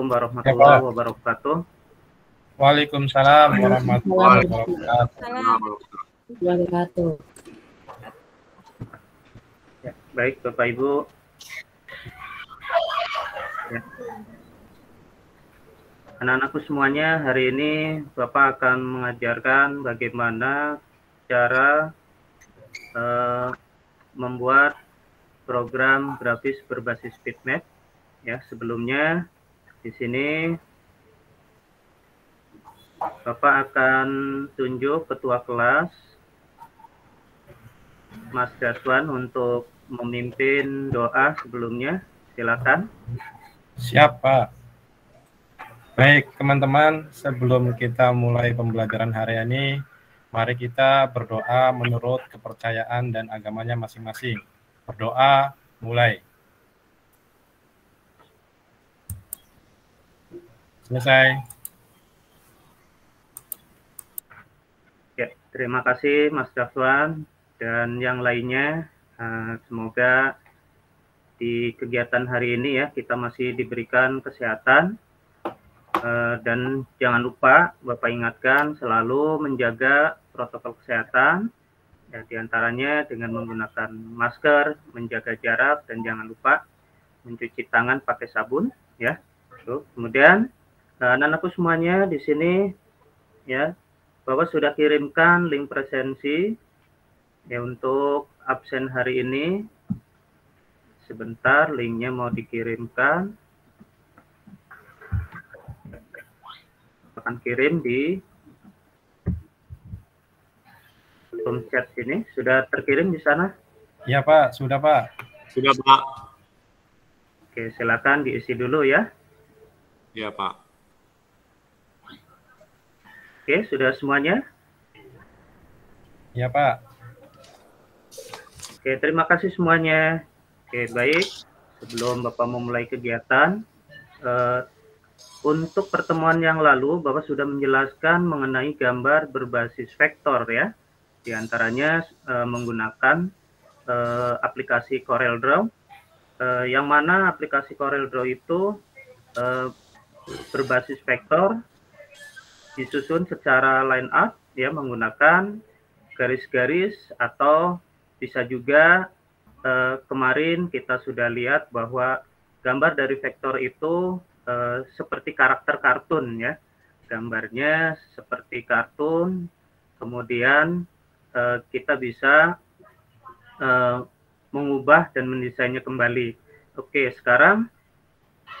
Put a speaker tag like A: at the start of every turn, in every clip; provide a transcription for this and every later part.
A: Ya,
B: warahmatullahi
A: Pak.
B: wabarakatuh.
A: Waalaikumsalam warahmatullahi wabarakatuh.
B: Ya, baik Bapak Ibu. Ya. Anak-anakku semuanya, hari ini Bapak akan mengajarkan bagaimana cara membuat program grafis berbasis bitmap. Ya, sebelumnya di sini Bapak akan tunjuk ketua kelas Mas Daswan untuk memimpin doa sebelumnya. Silakan.
A: Siapa? Baik, teman-teman, sebelum kita mulai pembelajaran hari ini, mari kita berdoa menurut kepercayaan dan agamanya masing-masing. Berdoa, mulai. Selesai.
B: Ya, terima kasih Mas Daswan dan yang lainnya. Semoga di kegiatan hari ini ya kita masih diberikan kesehatan. Dan jangan lupa Bapak ingatkan selalu menjaga protokol kesehatan, ya, diantaranya dengan menggunakan masker, menjaga jarak, dan jangan lupa mencuci tangan pakai sabun, ya. Tuh. Kemudian anak-anakku semuanya di sini, ya, Bapak sudah kirimkan link presensi ya untuk absen hari ini. Sebentar, linknya mau dikirimkan. Akan kirim di chat sini. Sudah terkirim di sana?
A: Ya, Pak. Sudah, Pak.
C: Sudah, Pak.
B: Oke, silakan diisi dulu ya.
C: Ya, Pak.
B: Oke, sudah semuanya?
A: Ya, Pak.
B: Oke, terima kasih semuanya. Oke, baik. Sebelum Bapak memulai kegiatan, untuk pertemuan yang lalu, Bapak sudah menjelaskan mengenai gambar berbasis vektor ya. Di antaranya menggunakan aplikasi CorelDRAW, yang mana aplikasi CorelDRAW itu berbasis vektor, disusun secara line art ya, menggunakan garis-garis, atau bisa juga kemarin kita sudah lihat bahwa gambar dari vektor itu seperti karakter kartun ya, gambarnya seperti kartun, kemudian kita bisa mengubah dan mendesainnya kembali. Oke, sekarang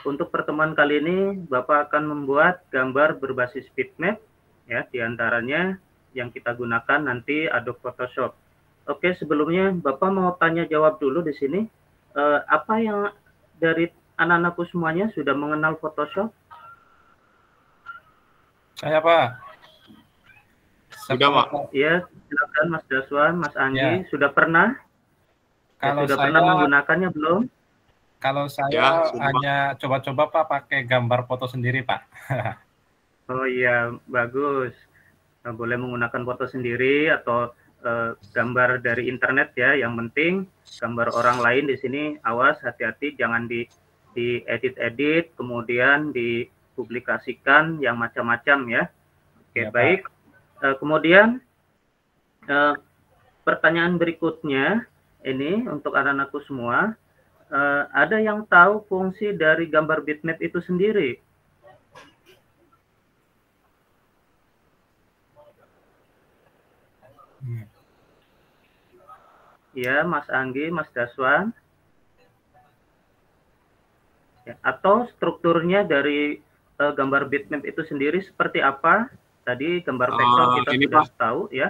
B: untuk pertemuan kali ini Bapak akan membuat gambar berbasis bitmap ya, diantaranya yang kita gunakan nanti Adobe Photoshop. Oke, sebelumnya Bapak mau tanya jawab dulu di sini. Apa yang dari anak-anakku semuanya sudah mengenal Photoshop?
A: Saya, Pak.
C: Sudah, Pak.
B: Ya, silakan Mas Daswan, Mas Anggi.
A: Ya.
B: Sudah pernah?
A: Kalau
B: sudah
A: saya,
B: pernah menggunakannya belum?
A: Kalau saya
C: Ya,
A: hanya coba-coba, Pak, pakai gambar foto sendiri, Pak.
B: Oh iya, bagus. Boleh menggunakan foto sendiri atau gambar dari internet ya. Yang penting gambar orang lain di sini, awas, hati-hati, jangan diedit-edit, kemudian dipublikasikan yang macam-macam ya. Oke, ya, baik. Kemudian pertanyaan berikutnya ini untuk anak-anakku semua, ada yang tahu fungsi dari gambar bitmap itu sendiri? Ya, Mas Anggi, Mas Daswan. Ya, atau strukturnya dari gambar bitmap itu sendiri seperti apa? Tadi gambar vektor kita sudah
C: Pak,
B: tahu ya.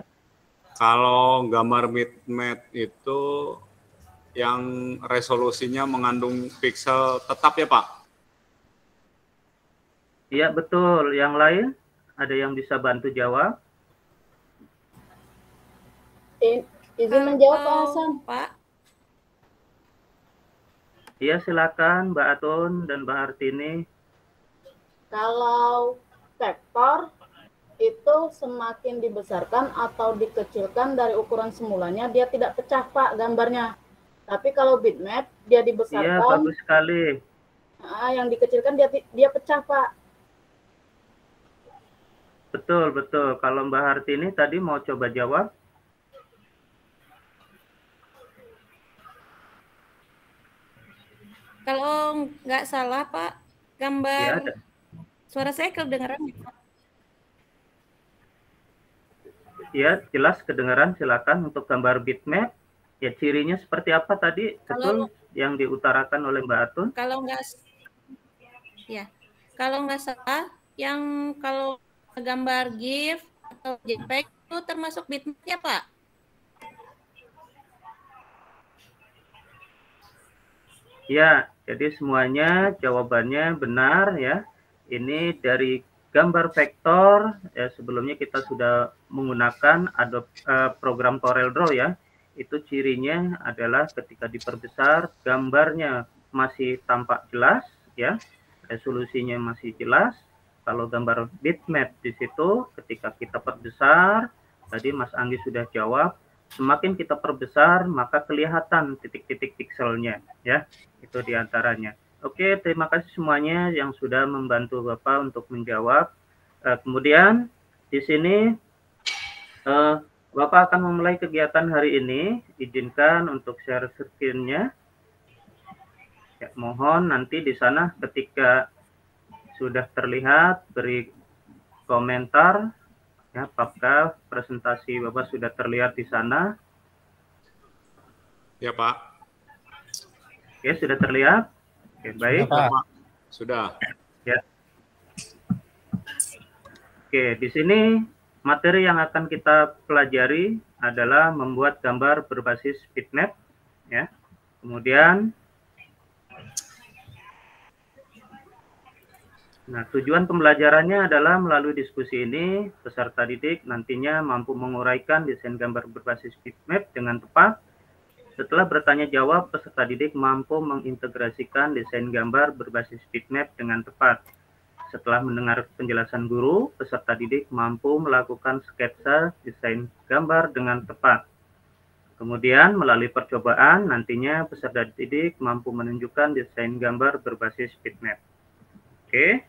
C: Kalau gambar bitmap itu yang resolusinya mengandung pixel tetap ya, Pak?
B: Iya, betul. Yang lain ada yang bisa bantu jawab?
D: Izin menjawab, Pak Hasan.
E: Pak.
B: Iya, silakan Mbak Atun dan Mbak Hartini.
D: Kalau vektor itu semakin dibesarkan atau dikecilkan dari ukuran semulanya, dia tidak pecah, Pak, gambarnya. Tapi kalau bitmap, dia dibesarkan.
B: Iya, bagus sekali.
D: Yang dikecilkan dia pecah, Pak.
B: Betul, betul. Kalau Mbak Hartini tadi mau coba jawab.
E: Kalau nggak salah, Pak, gambar
B: Ya,
E: suara saya kedengaran ya, Pak?
B: ya, jelas kedengaran. Silakan untuk gambar bitmap. Ya, cirinya seperti apa tadi? Betul yang diutarakan oleh Mbak Atun?
E: Kalau nggak salah, yang kalau gambar GIF atau JPEG itu termasuk bitmap ya, Pak?
B: Ya, jadi semuanya jawabannya benar ya. Ini dari gambar vektor, ya sebelumnya kita sudah menggunakan Adobe program CorelDRAW ya. Itu cirinya adalah ketika diperbesar gambarnya masih tampak jelas ya. Resolusinya masih jelas. Kalau gambar bitmap di situ ketika kita perbesar, tadi Mas Anggi sudah jawab, semakin kita perbesar maka kelihatan titik-titik pikselnya ya. Itu diantaranya. Oke, terima kasih semuanya yang sudah membantu Bapak untuk menjawab. Kemudian di sini Bapak akan memulai kegiatan hari ini. Izinkan untuk share screen-nya. Ya, mohon nanti di sana ketika sudah terlihat beri komentar. Ya, apakah presentasi Bapak sudah terlihat di sana?
C: Ya, Pak.
B: Oke, sudah terlihat? Oke, baik.
A: Sudah, Pak.
C: Sudah.
B: Ya. Oke, di sini materi yang akan kita pelajari adalah membuat gambar berbasis bitmap, ya. Kemudian, nah tujuan pembelajarannya adalah melalui diskusi ini peserta didik nantinya mampu menguraikan desain gambar berbasis bitmap dengan tepat. Setelah bertanya jawab, peserta didik mampu mengintegrasikan desain gambar berbasis bitmap dengan tepat. Setelah mendengar penjelasan guru, peserta didik mampu melakukan sketsa desain gambar dengan tepat. Kemudian, melalui percobaan, nantinya peserta didik mampu menunjukkan desain gambar berbasis bitmap. Oke.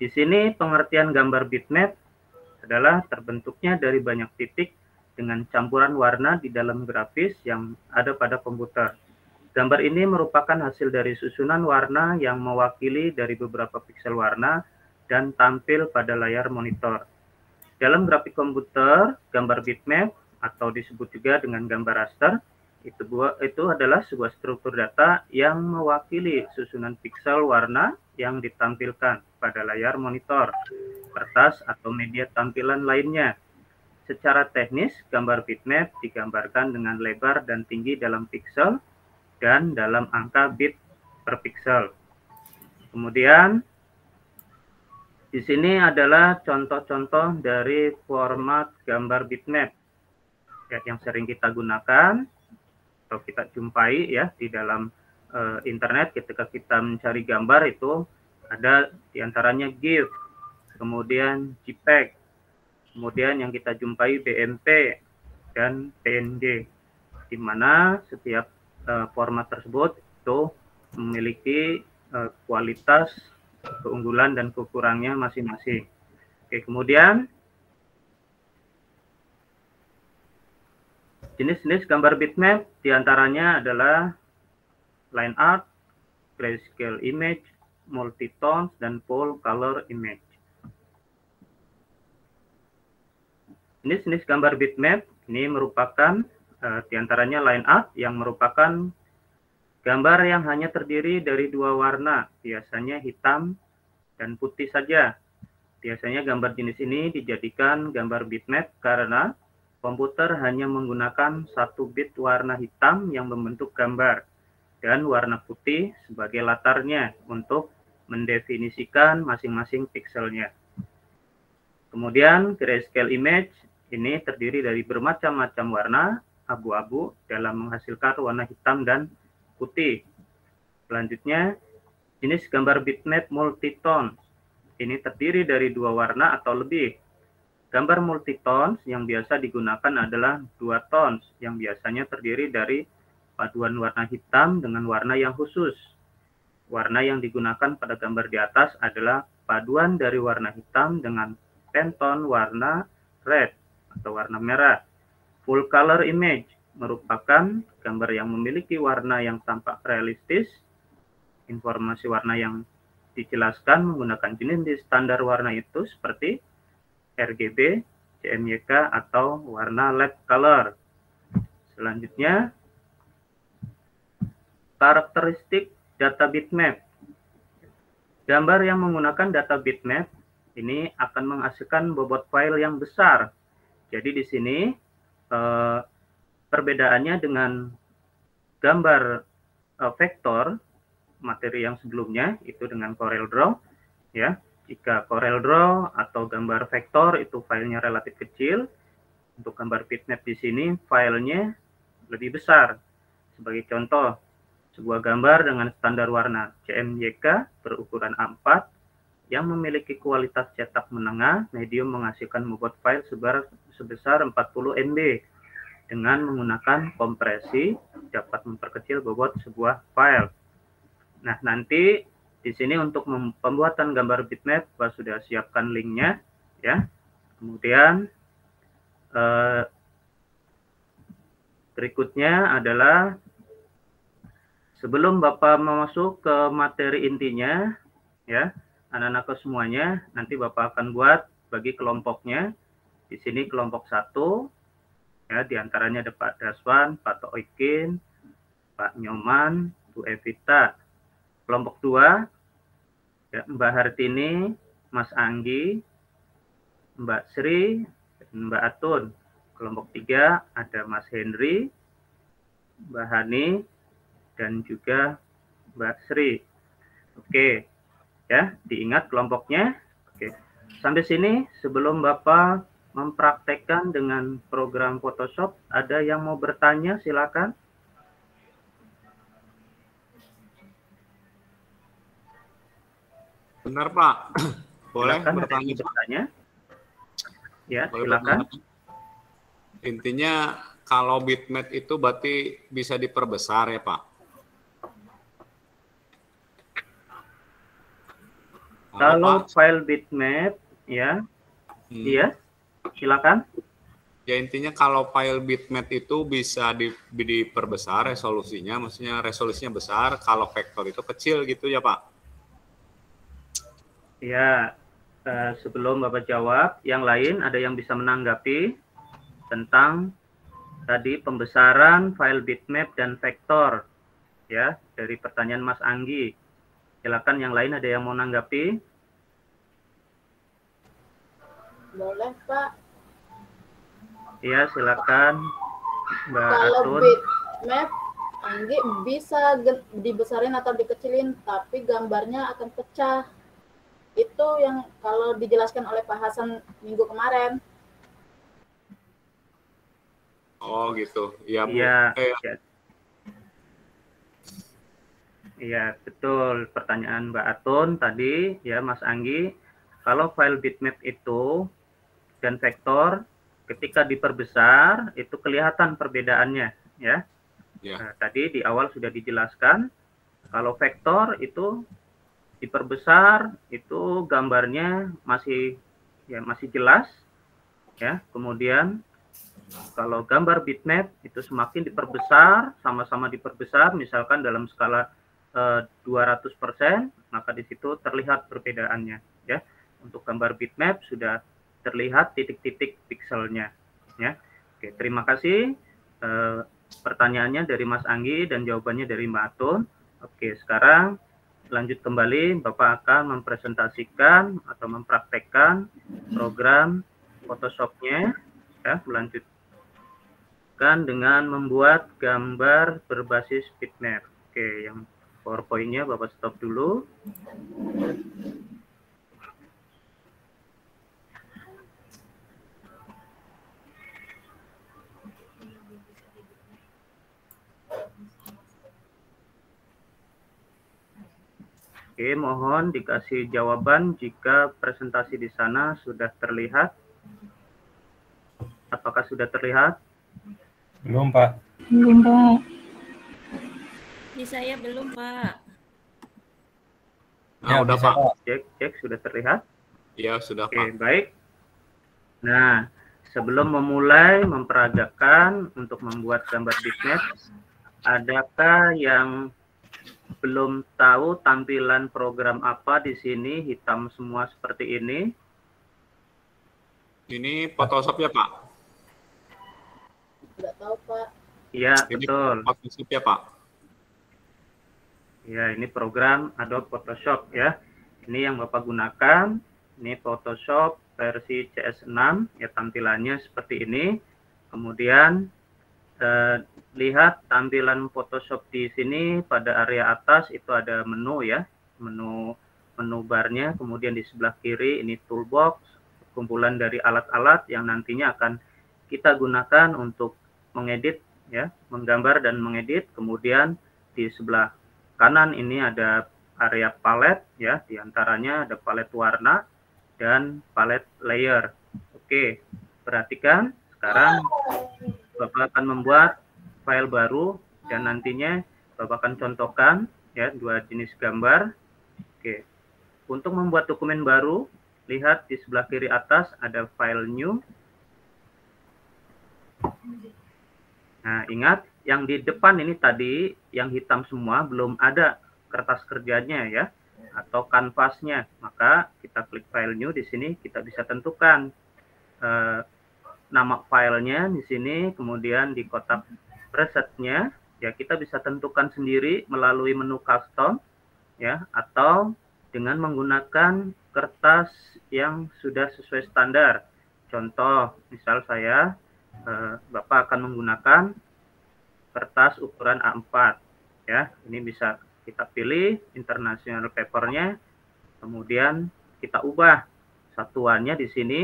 B: Di sini pengertian gambar bitmap adalah terbentuknya dari banyak titik dengan campuran warna di dalam grafis yang ada pada komputer. Gambar ini merupakan hasil dari susunan warna yang mewakili dari beberapa piksel warna dan tampil pada layar monitor. Dalam grafik komputer, gambar bitmap atau disebut juga dengan gambar raster, itu adalah sebuah struktur data yang mewakili susunan piksel warna yang ditampilkan pada layar monitor, kertas, atau media tampilan lainnya. Secara teknis, gambar bitmap digambarkan dengan lebar dan tinggi dalam piksel dan dalam angka bit per piksel. Kemudian, di sini adalah contoh-contoh dari format gambar bitmap yang sering kita gunakan atau kita jumpai ya di dalam internet ketika kita mencari gambar itu ada diantaranya GIF, kemudian JPEG, kemudian yang kita jumpai BMP dan PNG, di mana setiap format tersebut itu memiliki kualitas, keunggulan, dan kekurangannya masing-masing. Oke, kemudian jenis-jenis gambar bitmap diantaranya adalah line art, grayscale image, multitones, dan full color image. Jenis-jenis gambar bitmap ini merupakan diantaranya line art yang merupakan gambar yang hanya terdiri dari dua warna, biasanya hitam dan putih saja. Biasanya gambar jenis ini dijadikan gambar bitmap karena komputer hanya menggunakan satu bit warna hitam yang membentuk gambar dan warna putih sebagai latarnya untuk mendefinisikan masing-masing pikselnya. Kemudian grayscale image ini terdiri dari bermacam-macam warna abu-abu dalam menghasilkan warna hitam dan putih. Selanjutnya, jenis gambar bitmap multitone. Ini terdiri dari dua warna atau lebih. Gambar multitones yang biasa digunakan adalah dua tones yang biasanya terdiri dari paduan warna hitam dengan warna yang khusus. Warna yang digunakan pada gambar di atas adalah paduan dari warna hitam dengan Pantone warna red atau warna merah. Full color image merupakan gambar yang memiliki warna yang tampak realistis. Informasi warna yang dijelaskan menggunakan jenis standar warna itu seperti RGB, CMYK, atau warna lab color. Selanjutnya, karakteristik data bitmap. Gambar yang menggunakan data bitmap ini akan menghasilkan bobot file yang besar. Jadi di sini perbedaannya dengan gambar vektor materi yang sebelumnya itu dengan CorelDRAW, ya. Jika CorelDRAW atau gambar vektor itu filenya relatif kecil, untuk gambar bitmap di sini filenya lebih besar. Sebagai contoh, sebuah gambar dengan standar warna CMYK berukuran A4 yang memiliki kualitas cetak menengah medium menghasilkan bobot file sebesar 40 MB. Dengan menggunakan kompresi dapat memperkecil bobot sebuah file. Nah, nanti di sini untuk pembuatan gambar bitmap Bapak sudah siapkan linknya, ya. Kemudian berikutnya adalah sebelum Bapak masuk ke materi intinya, ya, anak-anak semuanya, nanti Bapak akan buat bagi kelompoknya. Di sini kelompok 1, ya, diantaranya ada Pak Daswan, Pak Toikin, Pak Nyoman, Bu Evita. Kelompok 2, ya, Mbak Hartini, Mas Anggi, Mbak Sri, dan Mbak Atun. Kelompok 3 ada Mas Henry, Mbak Hani, dan juga Mbak Sri. Oke, ya, diingat kelompoknya. Oke, sampai sini sebelum Bapak mempraktekkan dengan program Photoshop, ada yang mau bertanya, silakan.
C: Benar, Pak. Boleh
B: Silakan,
C: bertanya?
B: Ya,
C: Boleh
B: silakan.
C: bertanya. Intinya kalau bitmap itu berarti bisa diperbesar ya, Pak?
B: Kalau
C: Pak?
B: file bitmap, ya, iya, silakan.
C: Ya, intinya kalau file bitmap itu bisa diperbesar resolusinya, maksudnya resolusinya besar, kalau vektor itu kecil gitu ya, Pak?
B: Ya, sebelum Bapak jawab, yang lain ada yang bisa menanggapi tentang tadi pembesaran file bitmap dan vektor, ya, dari pertanyaan Mas Anggi. Silakan yang lain ada yang mau menanggapi?
D: Boleh, Pak.
B: Iya, silakan Mbak
D: Kalau
B: Atun.
D: bitmap, Anggi bisa dibesarin atau dikecilin, tapi gambarnya akan pecah. Itu yang kalau dijelaskan oleh Pak Hasan minggu kemarin.
C: Oh gitu, ya Bu.
B: Iya, iya, betul. Pertanyaan Mbak Atun tadi, ya Mas Anggi, kalau file bitmap itu dan vektor, ketika diperbesar, itu kelihatan perbedaannya, ya. Nah, tadi di awal sudah dijelaskan, kalau vektor itu diperbesar, itu gambarnya masih jelas, ya. Kemudian kalau gambar bitmap itu semakin diperbesar, sama-sama diperbesar, misalkan dalam skala 200%, maka di situ terlihat perbedaannya, ya. Untuk gambar bitmap sudah terlihat titik-titik pikselnya, ya. Oke, terima kasih. Pertanyaannya dari Mas Anggi dan jawabannya dari Mbak Atun. Oke, sekarang lanjut kembali, Bapak akan mempresentasikan atau mempraktekkan program Photoshop-nya, ya, melanjutkan dengan membuat gambar berbasis bitmap. Oke, yang PowerPoint-nya Bapak stop dulu. Oke, mohon dikasih jawaban jika presentasi di sana sudah terlihat. Apakah sudah terlihat?
A: Belum, Pak.
F: Belum, Pak.
E: Di saya belum, Pak.
A: Ya,
C: udah
A: bisa,
C: Pak.
A: Pak.
B: Cek, sudah terlihat?
C: Ya sudah
B: Oke,
C: Pak.
B: baik. Nah, sebelum memulai memperagakan untuk membuat gambar bitmap, adakah yang belum tahu tampilan program apa di sini hitam semua seperti ini?
C: Ini Photoshop ya Pak?
D: Nggak tahu, Pak.
B: Iya,
C: Ini
B: betul.
C: Photoshop ya Pak?
B: Ya, ini program Adobe Photoshop ya. Ini yang Bapak gunakan. Ini Photoshop versi CS6 ya, tampilannya seperti ini. Kemudian lihat tampilan Photoshop di sini pada area atas itu ada menu ya, menu barnya. Kemudian di sebelah kiri ini toolbox, kumpulan dari alat-alat yang nantinya akan kita gunakan untuk mengedit ya, menggambar dan mengedit. Kemudian di sebelah kanan ini ada area palet ya, diantaranya ada palet warna dan palet layer. Oke, perhatikan sekarang Bapak akan membuat file baru dan nantinya Bapak akan contohkan ya dua jenis gambar. Oke, untuk membuat dokumen baru, lihat di sebelah kiri atas ada file new. Nah, ingat yang di depan ini tadi yang hitam semua belum ada kertas kerjanya ya atau kanvasnya, maka kita klik file new. Di sini kita bisa tentukan nama filenya di sini, kemudian di kotak presetnya ya kita bisa tentukan sendiri melalui menu custom ya, atau dengan menggunakan kertas yang sudah sesuai standar. Contoh, misal saya Bapak akan menggunakan kertas ukuran A4 ya. Ini bisa kita pilih international papernya, kemudian kita ubah satuannya di sini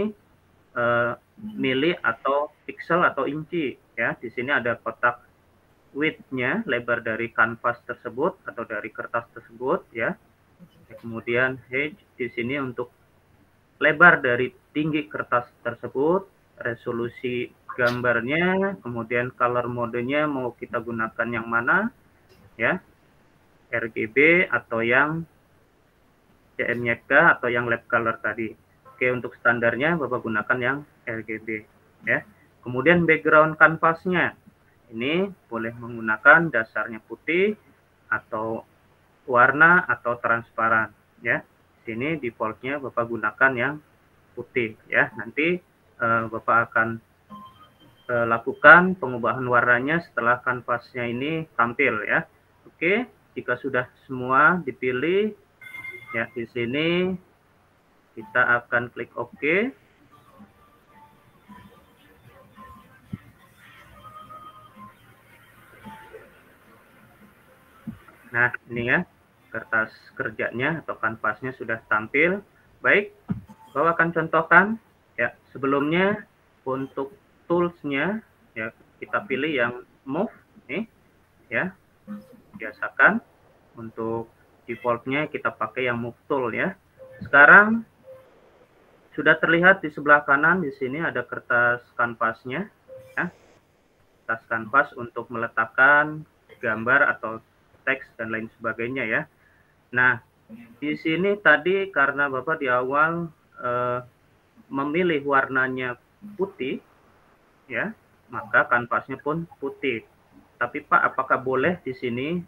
B: mili atau pixel atau inci ya. Di sini ada kotak width-nya, lebar dari kanvas tersebut atau dari kertas tersebut ya. Kemudian height di sini untuk lebar dari tinggi kertas tersebut, resolusi gambarnya, kemudian color modenya mau kita gunakan yang mana ya, RGB atau yang CMYK atau yang lab color tadi. Oke, untuk standarnya Bapak gunakan yang RGB ya. Kemudian background kanvasnya ini boleh menggunakan dasarnya putih atau warna atau transparan ya. Sini defaultnya Bapak gunakan yang putih ya. Nanti Bapak akan lakukan pengubahan warnanya setelah kanvasnya ini tampil ya. Oke, jika sudah semua dipilih ya, di sini kita akan klik OK. Nah, ini ya, kertas kerjanya atau kanvasnya sudah tampil. Baik, Bapak akan contohkan ya. Sebelumnya untuk tools-nya ya kita pilih yang move nih ya. Biasakan untuk default-nya kita pakai yang move tool ya. Sekarang sudah terlihat di sebelah kanan di sini ada kertas kanvasnya ya. Kertas kanvas untuk meletakkan gambar atau teks dan lain sebagainya ya. Nah, di sini tadi karena Bapak di awal memilih warnanya putih ya, maka kanvasnya pun putih. Tapi Pak, apakah boleh di sini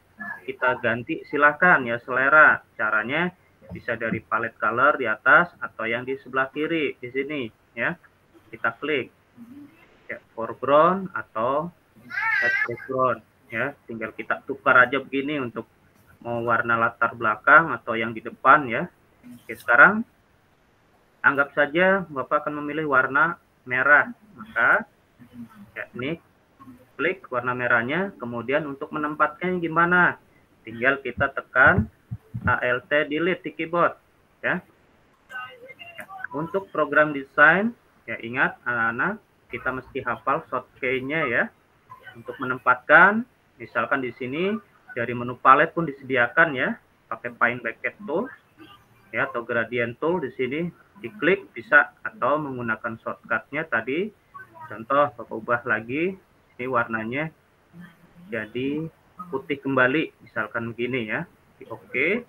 B: kita ganti? Silakan ya, selera. Caranya bisa dari palette color di atas atau yang di sebelah kiri di sini ya. Kita klik ya, foreground atau background ya, tinggal kita tukar aja begini untuk mau warna latar belakang atau yang di depan ya. Oke, sekarang anggap saja Bapak akan memilih warna merah, maka ya, ini klik warna merahnya, kemudian untuk menempatkannya gimana, tinggal kita tekan Alt delete di keyboard ya. Untuk program desain ya, ingat anak-anak kita mesti hafal shortcut-nya ya. Untuk menempatkan, misalkan di sini dari menu palet pun disediakan ya, pakai Find Bracket Tool ya atau Gradient Tool di sini diklik bisa, atau menggunakan shortcut-nya tadi. Contoh Bapak ubah lagi, ini warnanya jadi putih kembali, misalkan begini ya. Oke.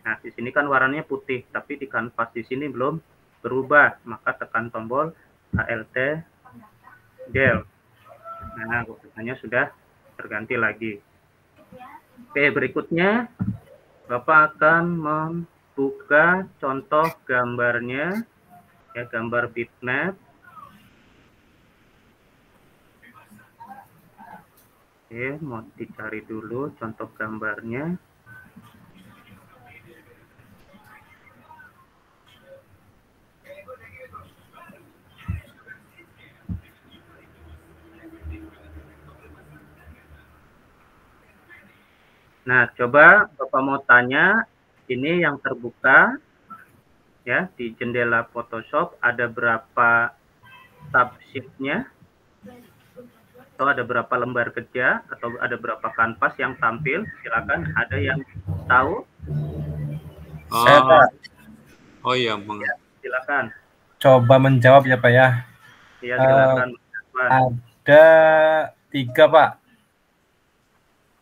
B: Nah, di sini kan warnanya putih, tapi di kanvas di sini belum berubah, maka tekan tombol Alt Del. Nah, warnanya sudah terganti lagi. Oke, berikutnya Bapak akan membuka contoh gambarnya, ya, gambar bitmap. Oke, mau dicari dulu contoh gambarnya. Nah, coba Bapak mau tanya, ini yang terbuka ya di jendela Photoshop ada berapa subsheet-nya? Atau ada berapa lembar kerja atau ada berapa kanvas yang tampil? Silakan, ada yang tahu?
A: Saya Pak,
C: Oh iya,
B: Silakan.
A: coba menjawab ya Pak ya.
B: Iya, silakan.
A: Ada 3 Pak.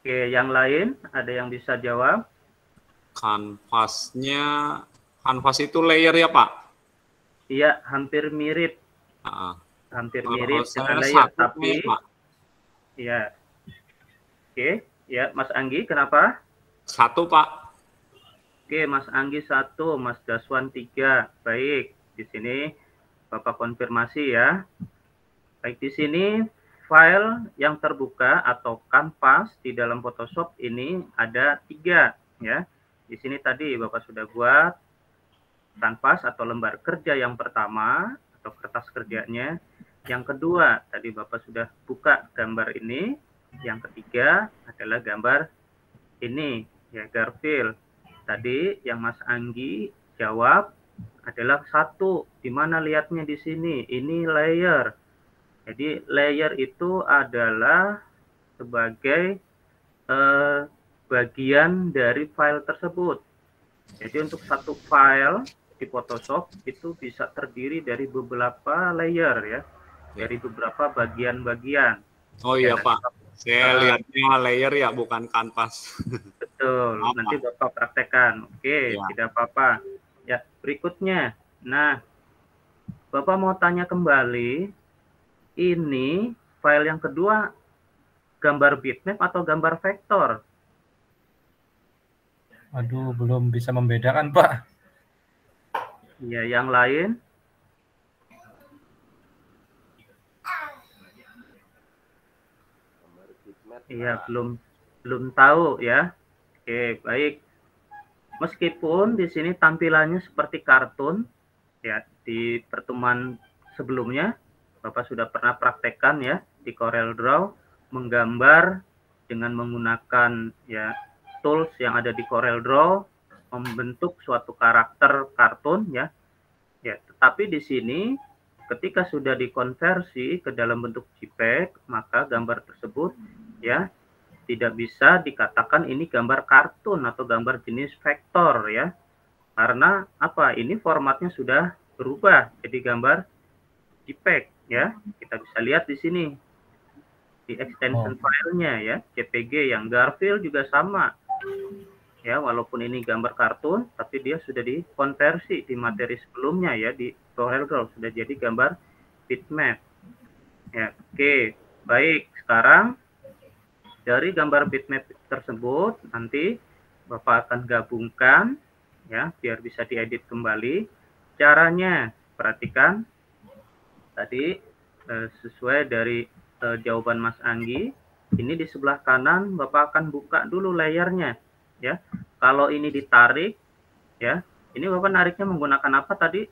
B: Oke, yang lain ada yang bisa jawab?
C: kanvasnya, kanvas itu layer ya Pak?
B: Iya, hampir mirip.
C: Nah,
B: Hampir
C: kalau
B: mirip dengan
C: saya
B: layer,
C: satu
B: tapi
C: nih, Pak.
B: ya. Oke, ya Mas Anggi, kenapa?
C: 1 Pak.
B: Oke, Mas Anggi 1, Mas Daswan 3. Baik, di sini Bapak konfirmasi ya. Baik, di sini file yang terbuka atau kanvas di dalam Photoshop ini ada 3 ya. Di sini tadi Bapak sudah buat kanvas atau lembar kerja yang pertama atau kertas kerjanya. Yang kedua, tadi Bapak sudah buka gambar ini. Yang ketiga adalah gambar ini, ya, Garfield. Tadi yang Mas Anggi jawab adalah 1. Di mana lihatnya di sini? Ini layer. Jadi layer itu adalah sebagai bagian dari file tersebut. Jadi untuk satu file di Photoshop itu bisa terdiri dari beberapa layer ya, dari beberapa bagian-bagian.
C: Oh iya Pak, saya lihatnya layer ya, bukan kanvas.
B: Betul, nanti Bapak praktekkan. Oke,
C: Ya.
B: tidak apa-apa. Ya, berikutnya. Nah, Bapak mau tanya kembali, ini file yang kedua gambar bitmap atau gambar vektor?
A: Aduh, belum bisa membedakan Pak.
B: Ya, yang lain? Iya, belum tahu ya. Oke, baik. Meskipun di sini tampilannya seperti kartun, ya, di pertemuan sebelumnya Bapak sudah pernah praktekkan ya di Corel Draw menggambar dengan menggunakan ya tools yang ada di Corel Draw membentuk suatu karakter kartun ya. Ya, tetapi di sini ketika sudah dikonversi ke dalam bentuk JPEG, maka gambar tersebut ya tidak bisa dikatakan ini gambar kartun atau gambar jenis vektor ya. Karena apa? Ini formatnya sudah berubah jadi gambar JPEG ya. Kita bisa lihat di sini di extension filenya ya, JPG. Yang Garfield juga sama. Ya, walaupun ini gambar kartun, tapi dia sudah dikonversi di materi sebelumnya ya di Corel Draw sudah jadi gambar bitmap. Ya, oke. Baik, sekarang dari gambar bitmap tersebut nanti Bapak akan gabungkan ya biar bisa diedit kembali. Caranya perhatikan tadi sesuai dari jawaban Mas Anggi. Ini di sebelah kanan Bapak akan buka dulu layernya ya. Kalau ini ditarik ya, ini Bapak nariknya menggunakan apa tadi?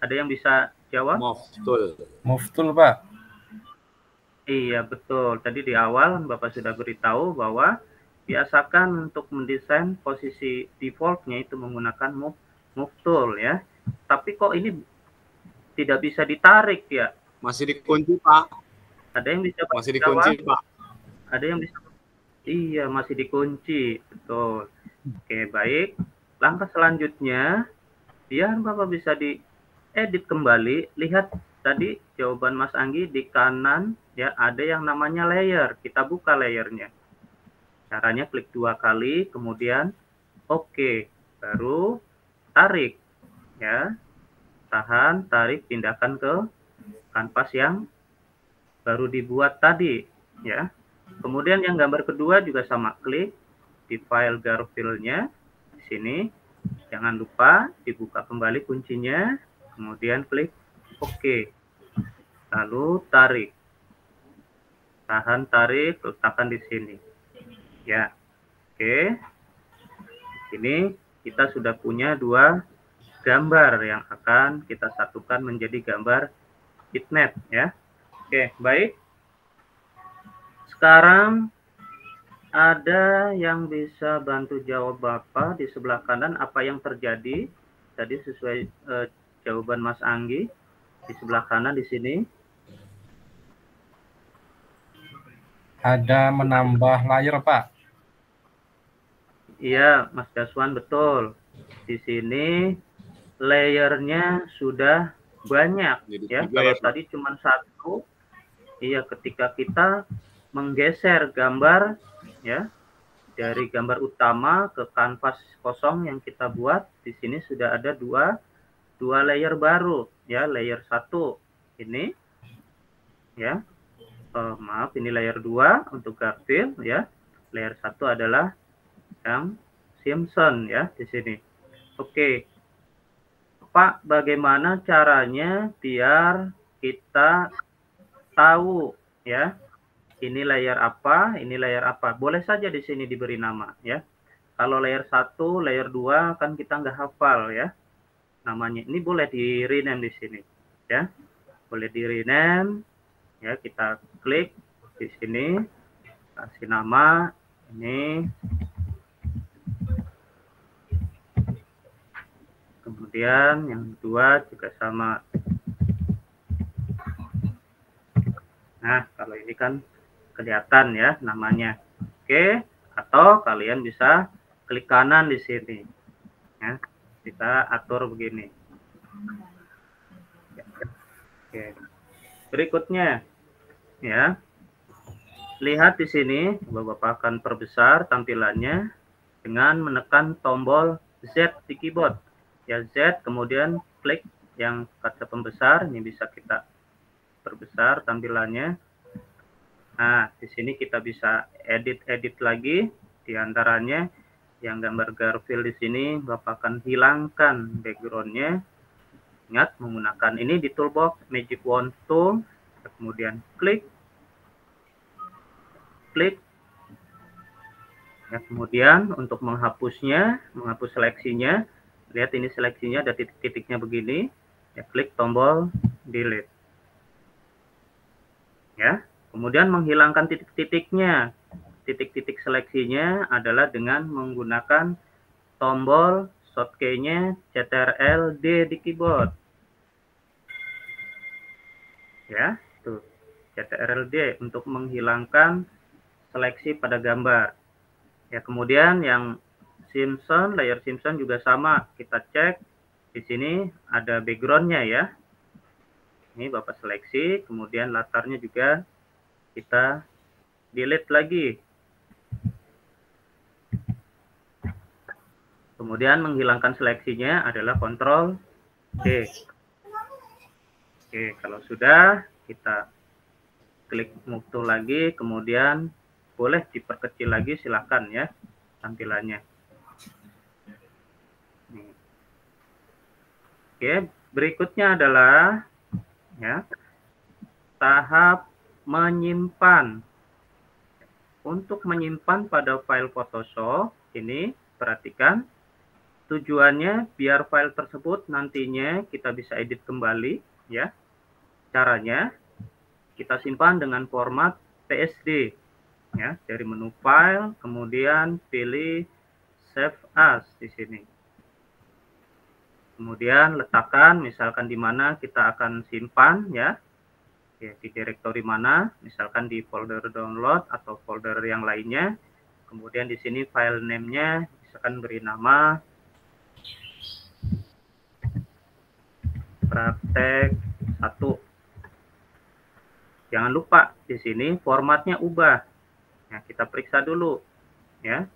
B: Ada yang bisa jawab?
A: Move tool Pak.
B: Iya, betul. Tadi di awal Bapak sudah beritahu bahwa biasakan untuk mendesain posisi defaultnya itu menggunakan move tool ya. Tapi kok ini tidak bisa ditarik ya?
C: Masih dikunci Pak.
B: Ada yang bisa
C: Masih dikunci Pak.
B: Ada yang bisa. Iya, masih dikunci. Betul. Oke, baik. Langkah selanjutnya, biar Bapak bisa diedit kembali, lihat tadi jawaban Mas Anggi di kanan ya ada yang namanya layer. Kita buka layernya. Caranya klik 2 kali, kemudian oke. baru tarik, ya. Tahan, tarik, pindahkan ke kanvas yang baru dibuat tadi, ya. Kemudian yang gambar kedua juga sama, klik di file Garfield-nya di sini. Jangan lupa dibuka kembali kuncinya, kemudian klik OK. Lalu tarik. Tahan, tarik, letakkan di sini. Ya. Oke. Ini kita sudah punya dua gambar yang akan kita satukan menjadi gambar bitmap, ya. Oke, baik. Sekarang ada yang bisa bantu jawab Bapak di sebelah kanan apa yang terjadi tadi sesuai jawaban Mas Anggi di sebelah kanan di sini?
A: Ada menambah layer, Pak.
B: Iya, Mas Daswan, betul. Di sini layernya sudah banyak,
C: Jadi
B: ya.
C: 3
B: Kalau
C: ya, Pak?
B: tadi cuma 1, iya, ketika kita menggeser gambar, ya, dari gambar utama ke kanvas kosong yang kita buat, di sini sudah ada dua layer baru, ya. Layer 1 ini, ya. Maaf, ini layer 2 untuk Garfield, ya. Layer 1 adalah yang Simpson, ya, di sini. Oke. Pak, bagaimana caranya biar kita tahu, ya, ini layer apa, ini layer apa. Boleh saja di sini diberi nama, ya. Kalau layer 1, layer 2 kan kita nggak hafal, ya, namanya. Ini boleh di rename di sini, ya. Boleh di rename, ya. Kita klik di sini, kasih nama ini. Kemudian yang kedua juga sama. Nah, kalau ini kan kelihatan, ya, namanya. Oke, atau kalian bisa klik kanan di sini. Ya, kita atur begini. Oke. Berikutnya, ya. Lihat di sini, Bapak akan perbesar tampilannya dengan menekan tombol Z di keyboard. Ya, Z, kemudian klik yang kata pembesar, ini bisa kita perbesar tampilannya. Nah, di sini kita bisa edit lagi, di antaranya yang gambar Garfield di sini Bapak akan hilangkan background-nya. Ingat menggunakan ini di toolbox Magic Wand Tool, kemudian klik. Ya, kemudian untuk menghapusnya, menghapus seleksinya, lihat ini seleksinya ada titik-titiknya begini, ya, klik tombol delete. Ya, kemudian menghilangkan titik-titiknya. Titik-titik seleksinya adalah dengan menggunakan tombol shortcut-nya Ctrl D di keyboard. Ya, tuh, Ctrl D untuk menghilangkan seleksi pada gambar. Ya, kemudian yang Simpson, layer Simpson juga sama. Kita cek di sini ada background-nya, ya. Ini Bapak seleksi, kemudian latarnya juga kita delete lagi. Kemudian menghilangkan seleksinya adalah Ctrl D. Oke, kalau sudah kita klik move tool lagi, kemudian boleh diperkecil lagi, silakan, ya, tampilannya. Oke, berikutnya adalah, ya, tahap menyimpan. Untuk menyimpan pada file Photoshop ini, perhatikan tujuannya biar file tersebut nantinya kita bisa edit kembali, ya. Caranya kita simpan dengan format PSD, ya, dari menu file, kemudian pilih save as di sini. Kemudian letakkan misalkan di mana kita akan simpan, ya. Ya, di direktori mana, misalkan di folder download atau folder yang lainnya. Kemudian di sini file name-nya misalkan beri nama praktek 1. Jangan lupa di sini formatnya ubah. Nah, kita periksa dulu, ya.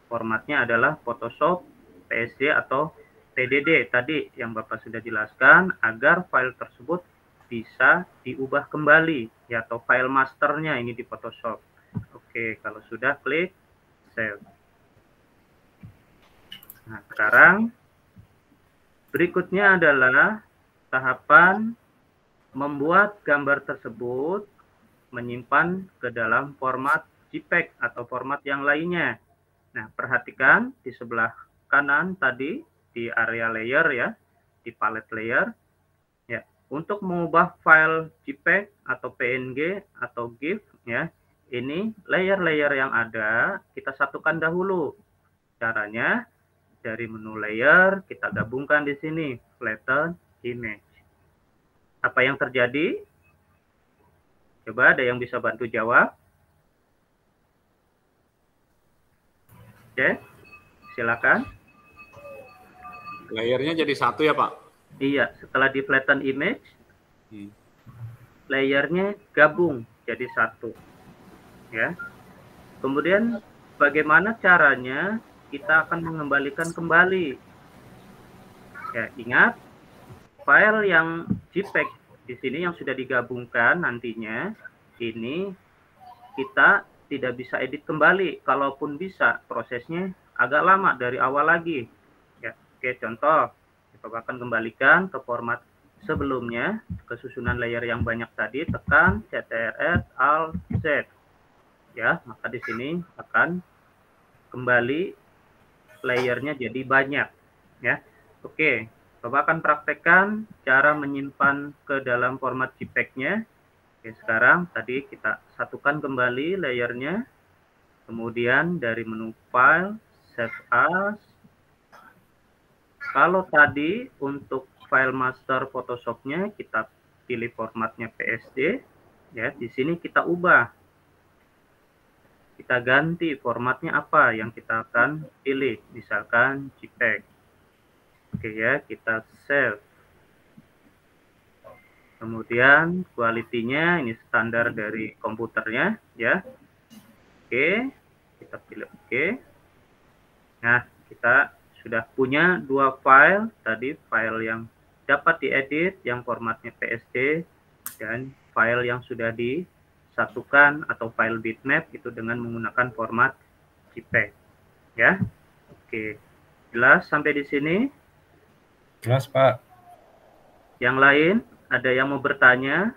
B: Formatnya adalah Photoshop PSD atau TDD tadi yang Bapak sudah jelaskan, agar file tersebut bisa diubah kembali ya, atau file masternya ini di Photoshop. Oke, kalau sudah klik save. Nah, sekarang berikutnya adalah tahapan membuat gambar tersebut menyimpan ke dalam format JPEG atau format yang lainnya. Nah, perhatikan di sebelah kanan tadi di area layer ya, di palette layer ya. Untuk mengubah file JPEG atau PNG atau GIF ya, ini layer-layer yang ada kita satukan dahulu. Caranya dari menu layer kita gabungkan di sini flatten image. Apa yang terjadi? Coba ada yang bisa bantu jawab? Oke, silakan.
C: Layernya jadi satu ya, Pak?
B: Iya, setelah di flatten image, layernya gabung jadi satu. Ya. Kemudian bagaimana caranya kita akan mengembalikan kembali? Ya, ingat file yang JPEG di sini yang sudah digabungkan nantinya ini kita tidak bisa edit kembali. Kalaupun bisa, prosesnya agak lama dari awal lagi. Ya, oke, contoh, Bapak akan kembalikan ke format sebelumnya, ke susunan layer yang banyak tadi, tekan Ctrl Alt Z. Ya, maka di sini akan kembali layernya jadi banyak. Ya, oke, Bapak akan praktekkan cara menyimpan ke dalam format JPEG-nya. Oke, sekarang tadi kita satukan kembali layernya. Kemudian dari menu File, Save As. Kalau tadi untuk file master Photoshop-nya kita pilih formatnya PSD, ya di sini kita ubah. Kita ganti formatnya apa yang kita akan pilih, misalkan JPEG. Oke ya, kita save. Kemudian kualitinya ini standar dari komputernya ya. Oke, kita pilih oke. Nah, kita sudah punya dua file tadi, file yang dapat diedit yang formatnya PSD dan file yang sudah disatukan atau file bitmap itu dengan menggunakan format JPEG ya. Oke, jelas sampai di sini?
A: Jelas, Pak.
B: Yang lain ada yang mau bertanya?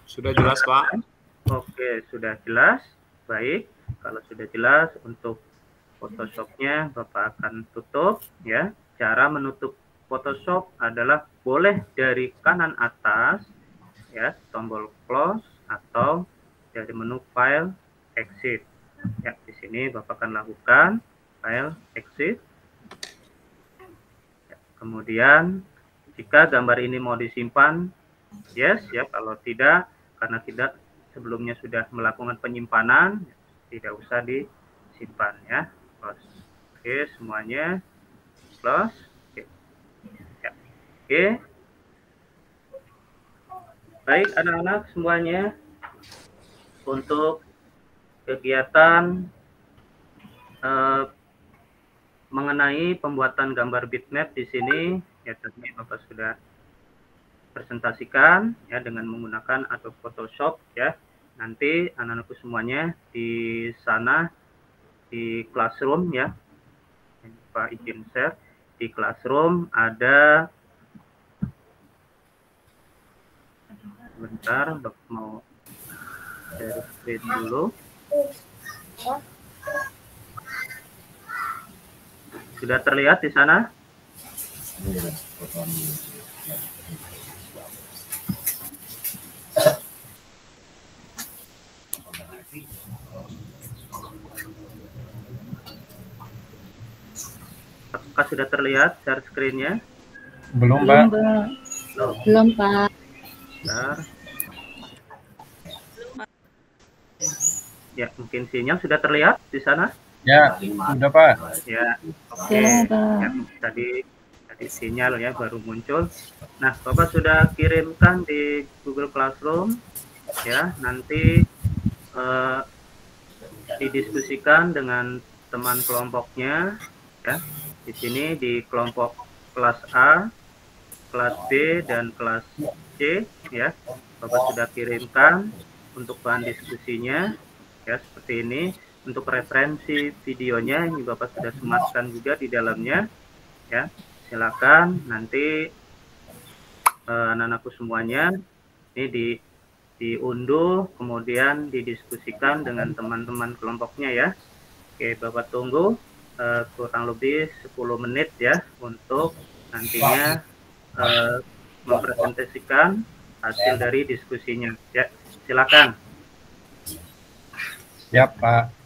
C: Sudah jelas, Pak.
B: Oke, sudah jelas. Baik, kalau sudah jelas untuk Photoshop-nya Bapak akan tutup ya. Cara menutup Photoshop adalah boleh dari kanan atas ya, tombol close atau dari menu file exit. Ya, di sini Bapak akan lakukan file exit. Kemudian jika gambar ini mau disimpan, yes ya. Kalau tidak, karena tidak sebelumnya sudah melakukan penyimpanan, tidak usah disimpan ya. Close. Oke, semuanya close. Oke. Ya. Oke. Baik anak-anak semuanya, untuk kegiatan mengenai pembuatan gambar bitmap di sini ya, tadi Bapak sudah presentasikan ya dengan menggunakan Adobe Photoshop ya. Nanti anak-anakku semuanya di sana di Classroom ya. Pak izin share di Classroom ada, bentar Bapak mau share screen dulu. Sudah terlihat di sana? Apakah sudah terlihat share screen-nya?
A: Belum, Pak.
F: Belum, Pak.
B: Bentar. Ya, mungkin sinyal sudah terlihat di sana?
A: Ya, sudah, Pak.
B: Ya, oke. Ya, tadi sinyal ya baru muncul. Nah, Bapak sudah kirimkan di Google Classroom ya. Nanti didiskusikan dengan teman kelompoknya ya. Di sini di kelompok kelas A, kelas B, dan kelas C ya. Bapak sudah kirimkan untuk bahan diskusinya ya, seperti ini. Untuk referensi videonya ini Bapak sudah sematkan juga di dalamnya ya. Silakan nanti anak-anakku semuanya ini diunduh, kemudian didiskusikan dengan teman-teman kelompoknya ya. Oke, Bapak tunggu kurang lebih 10 menit ya untuk nantinya mempresentasikan hasil dari diskusinya. Ya, silakan.
A: Ya, Pak.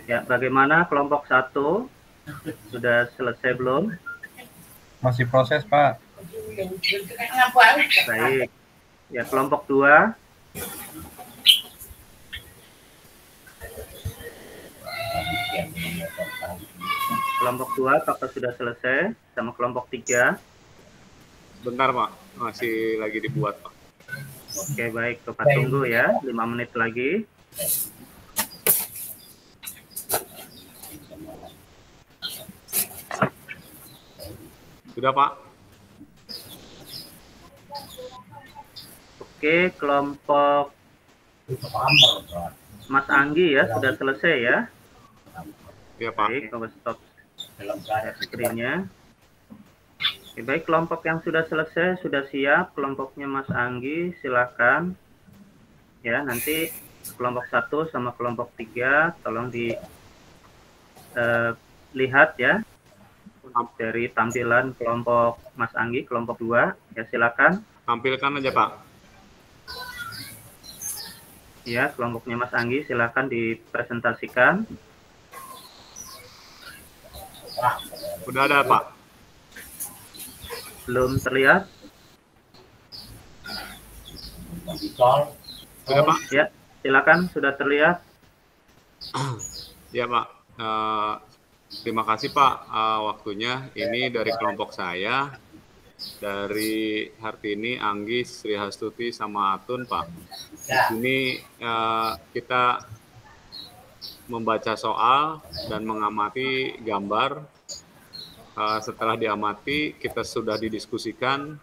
B: Ya, bagaimana kelompok 1? Sudah selesai belum?
A: Masih proses, Pak.
B: Baik. Ya, kelompok 2. Kelompok 2 apakah sudah selesai sama kelompok 3?
C: Bentar Pak, masih lagi dibuat Pak.
B: Oke, baik. Bapak tunggu ya, 5 menit lagi.
C: Sudah Pak?
B: Oke, kelompok Mas Anggi ya, sudah selesai ya.
C: Ya Pak.
B: Baik, Bapak stop screen-nya. Oke, baik, kelompok yang sudah selesai, sudah siap. Kelompoknya Mas Anggi, silakan. Ya, nanti kelompok 1 sama kelompok 3, tolong dilihat ya. Dari tampilan kelompok Mas Anggi, kelompok 2, ya silakan.
C: Tampilkan aja Pak.
B: Ya, kelompoknya Mas Anggi, silakan dipresentasikan.
C: Udah ada Pak.
B: Belum terlihat?
C: Sudah Pak?
B: Ya, silakan, sudah terlihat.
C: Ya Pak. Terima kasih Pak waktunya. Ini dari kelompok saya, dari Hartini, Anggi, Sri Hastuti, sama Atun Pak. Di sini kita membaca soal dan mengamati gambar. Setelah diamati, kita sudah didiskusikan.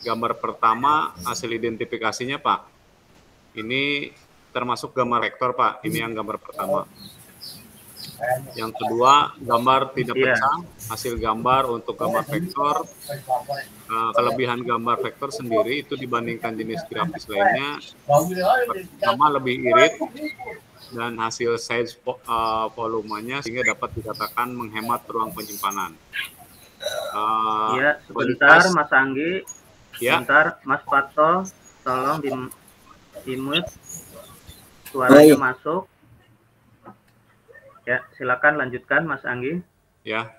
C: Gambar pertama, hasil identifikasinya Pak. Ini termasuk gambar vektor Pak. Ini yang gambar pertama. Yang kedua, gambar tidak pecah. Hasil gambar untuk gambar vektor. Kelebihan gambar vektor sendiri itu dibandingkan jenis grafis lainnya. Pertama, lebih irit. Dan hasil size volumenya sehingga dapat dikatakan menghemat ruang penyimpanan.
B: Ya, sebentar Mas Anggi.
C: Ya.
B: Sebentar Mas Pato, tolong di-mute. Suaranya masuk. Ya, silakan lanjutkan Mas Anggi.
C: Ya.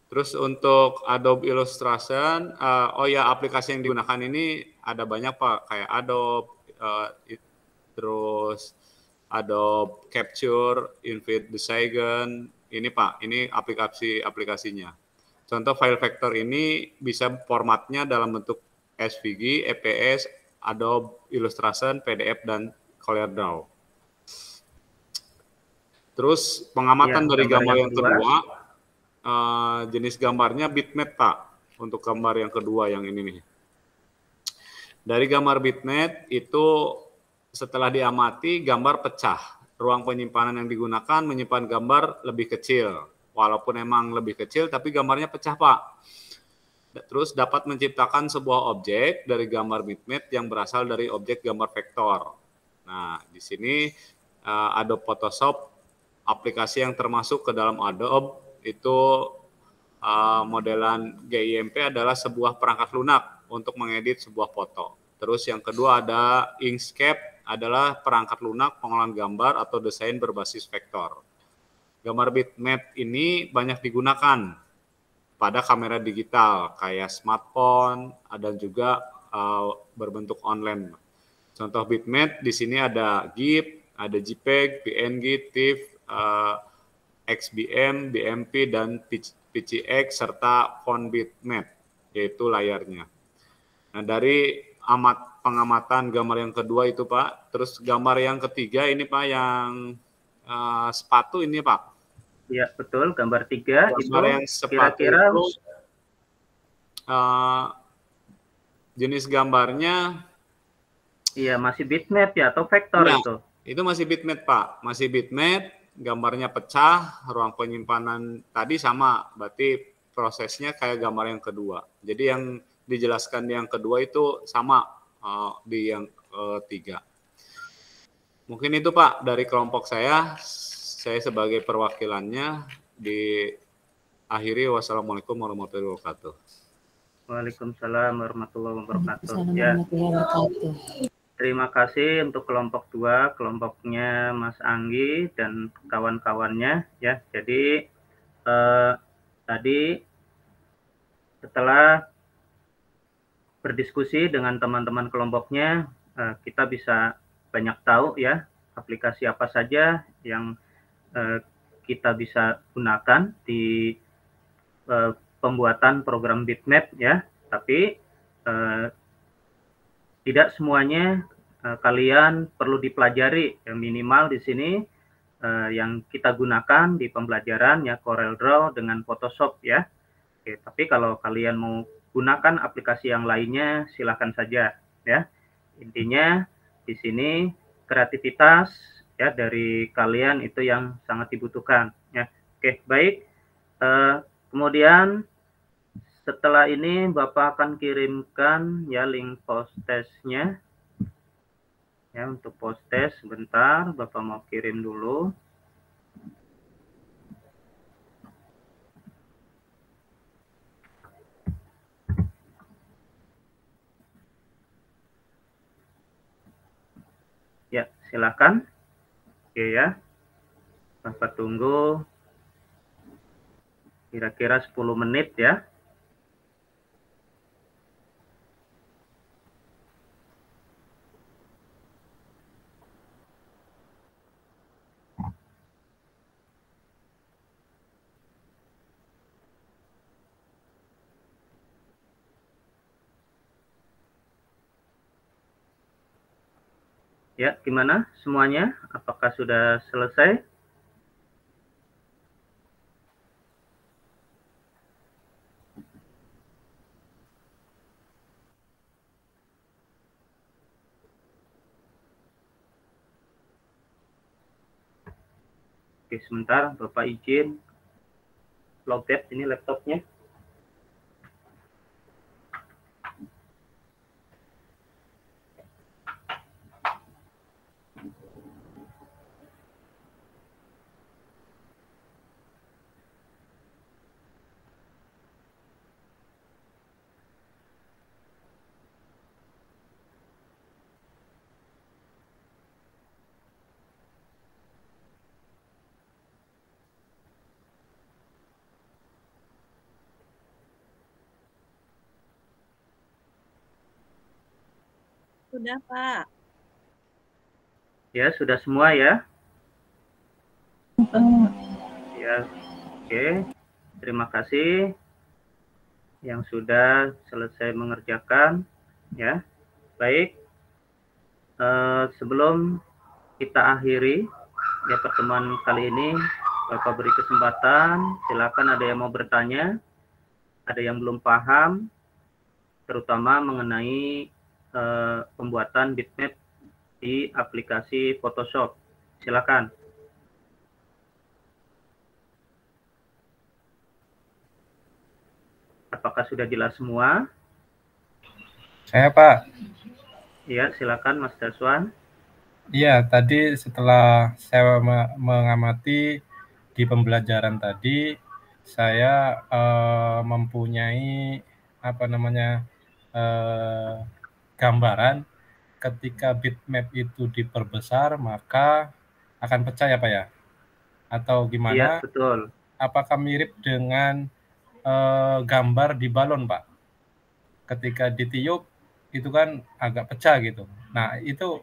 C: Terus untuk Adobe Illustration, aplikasi yang digunakan ini ada banyak Pak, kayak Adobe, terus Adobe Capture, InVid Design, ini Pak, ini aplikasinya. Contoh file vektor ini bisa formatnya dalam bentuk SVG, EPS, Adobe Illustration, PDF, dan CorelDRAW. Terus pengamatan dari gambar yang kedua, jenis gambarnya bitmap Pak, untuk gambar yang kedua yang ini nih. Dari gambar bitmap itu setelah diamati, gambar pecah. Ruang penyimpanan yang digunakan menyimpan gambar lebih kecil. Walaupun emang lebih kecil, tapi gambarnya pecah, Pak. Terus dapat menciptakan sebuah objek dari gambar bitmap yang berasal dari objek gambar vektor. Nah, di sini Adobe Photoshop, aplikasi yang termasuk ke dalam Adobe, itu modelan GIMP adalah sebuah perangkat lunak untuk mengedit sebuah foto. Terus yang kedua ada Inkscape, adalah perangkat lunak pengolahan gambar atau desain berbasis vektor. Gambar bitmap ini banyak digunakan pada kamera digital kayak smartphone, dan juga berbentuk online. Contoh bitmap di sini ada GIF, ada JPEG, PNG, TIFF, XBM, BMP, dan PCX serta font bitmap, yaitu layarnya. Nah, dari pengamatan gambar yang kedua itu Pak, terus gambar yang ketiga ini Pak yang sepatu ini Pak.
B: Ya betul, gambar 3 itu
C: yang sepatu
B: kira-kira
C: itu jenis gambarnya
B: iya masih bitmap ya atau vektor
C: ya,
B: itu?
C: Itu masih bitmap Pak, masih bitmap, gambarnya pecah, ruang penyimpanan tadi sama, berarti prosesnya kayak gambar yang kedua. Jadi yang dijelaskan di yang kedua itu sama di yang ketiga. Mungkin itu Pak dari kelompok saya sebagai perwakilannya diakhiri. Wassalamualaikum warahmatullahi wabarakatuh.
B: Waalaikumsalam warahmatullahi wabarakatuh.
F: Waalaikumsalam
B: Ya.
F: warahmatullahi wabarakatuh.
B: Terima kasih untuk kelompok 2, kelompoknya Mas Anggi dan kawan-kawannya ya. Jadi tadi setelah berdiskusi dengan teman-teman kelompoknya, kita bisa banyak tahu ya aplikasi apa saja yang kita bisa gunakan di pembuatan program bitmap ya. Tapi tidak semuanya kalian perlu dipelajari. Yang minimal di sini yang kita gunakan di pembelajaran ya CorelDRAW dengan Photoshop ya. Oke, tapi kalau kalian mau gunakan aplikasi yang lainnya silakan saja ya. Intinya di sini kreativitas ya dari kalian itu yang sangat dibutuhkan ya. Oke, baik. Kemudian setelah ini Bapak akan kirimkan ya link post testnya ya. Untuk post test sebentar Bapak mau kirim dulu. Ya, silakan. Oke ya. Bapak tunggu kira-kira 10 menit ya. Ya, gimana semuanya? Apakah sudah selesai? Oke, sebentar Bapak izin lowbat ini laptopnya.
E: Sudah, Pak.
B: Ya, sudah semua ya? Ya, oke. Terima kasih yang sudah selesai mengerjakan ya. Baik. Sebelum kita akhiri ya pertemuan kali ini, Bapak beri kesempatan, silakan ada yang mau bertanya, ada yang belum paham, terutama mengenai pembuatan bitmap di aplikasi Photoshop. Silakan. Apakah sudah jelas semua?
A: Saya Pak.
B: Ya, silakan Mas Daswan.
A: Iya, tadi setelah saya mengamati di pembelajaran tadi, saya mempunyai gambaran ketika bitmap itu diperbesar maka akan pecah ya Pak ya? Atau gimana?
B: Iya, betul.
A: Apakah mirip dengan gambar di balon, Pak. Ketika ditiup itu kan agak pecah gitu. Nah, itu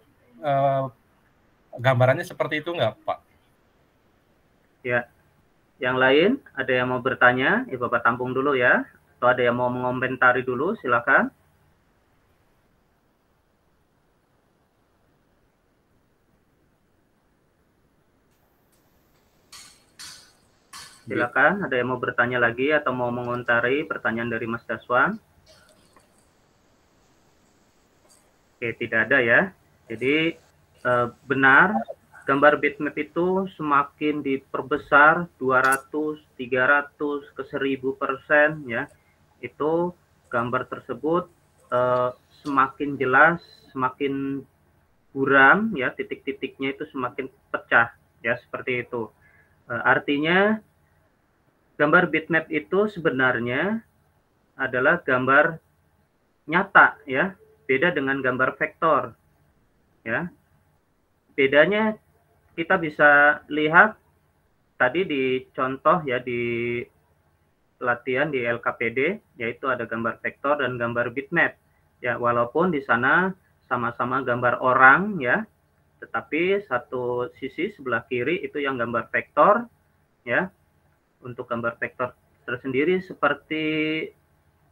A: gambarannya seperti itu nggak, Pak?
B: Ya. Yang lain, ada yang mau bertanya? Ya, Bapak tampung dulu ya. Atau ada yang mau mengomentari dulu, silakan. Silakan, ada yang mau bertanya lagi atau mau mengomentari pertanyaan dari Mas Daswan? Oke, tidak ada ya. Jadi benar, gambar bitmap itu semakin diperbesar 200, 300 ke 1000% ya. Itu gambar tersebut semakin jelas, semakin buram ya, titik-titiknya itu semakin pecah ya, seperti itu. Artinya gambar bitmap itu sebenarnya adalah gambar nyata ya, beda dengan gambar vektor ya. Bedanya kita bisa lihat tadi di contoh ya, di latihan di LKPD, yaitu ada gambar vektor dan gambar bitmap ya, walaupun di sana sama-sama gambar orang ya, tetapi satu sisi sebelah kiri itu yang gambar vektor ya. Untuk gambar vektor tersendiri seperti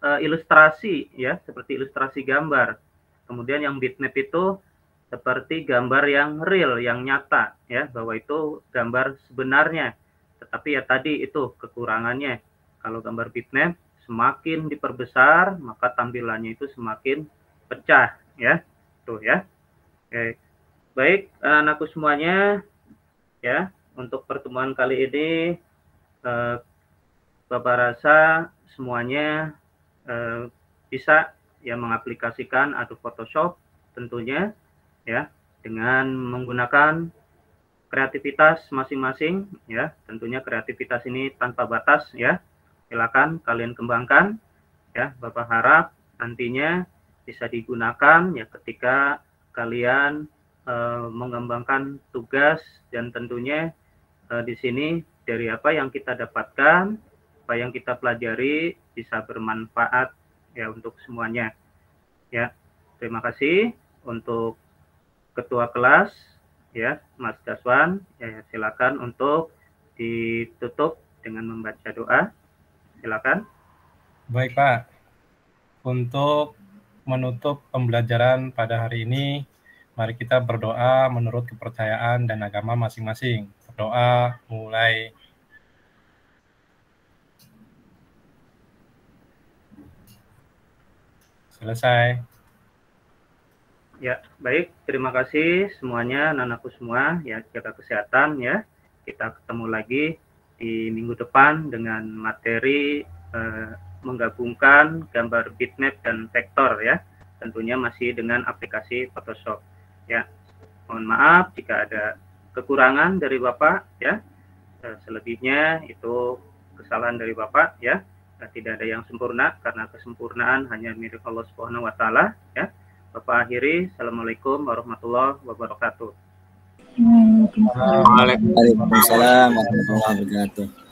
B: ilustrasi ya, seperti ilustrasi gambar. Kemudian yang bitmap itu seperti gambar yang real, yang nyata ya, bahwa itu gambar sebenarnya. Tetapi ya tadi itu kekurangannya. Kalau gambar bitmap semakin diperbesar, maka tampilannya itu semakin pecah ya. Tuh ya. Oke. Baik, anak-anakku semuanya ya, untuk pertemuan kali ini Bapak rasa semuanya bisa ya mengaplikasikan Adobe Photoshop tentunya ya, dengan menggunakan kreativitas masing-masing ya. Tentunya kreativitas ini tanpa batas ya. Silakan kalian kembangkan ya. Bapak harap nantinya bisa digunakan ya ketika kalian mengembangkan tugas, dan tentunya di sini dari apa yang kita dapatkan, apa yang kita pelajari bisa bermanfaat ya untuk semuanya. Ya, terima kasih untuk Ketua kelas ya, Mas Daswan. Ya, silakan untuk ditutup dengan membaca doa. Silakan.
A: Baik, Pak. Untuk menutup pembelajaran pada hari ini, mari kita berdoa menurut kepercayaan dan agama masing-masing. Berdoa mulai. Selesai.
B: Ya, baik. Terima kasih semuanya, anak-anakku semua. Ya, jaga kesehatan ya. Kita ketemu lagi di minggu depan dengan materi menggabungkan gambar bitmap dan vektor ya. Tentunya masih dengan aplikasi Photoshop. Ya, mohon maaf jika ada kekurangan dari Bapak ya. Selebihnya itu kesalahan dari Bapak ya. Tidak ada yang sempurna, karena kesempurnaan hanya milik Allah Subhanahu wa taala ya. Bapak akhiri, Assalamualaikum warahmatullahi wabarakatuh.
F: Waalaikumsalam warahmatullahi wabarakatuh.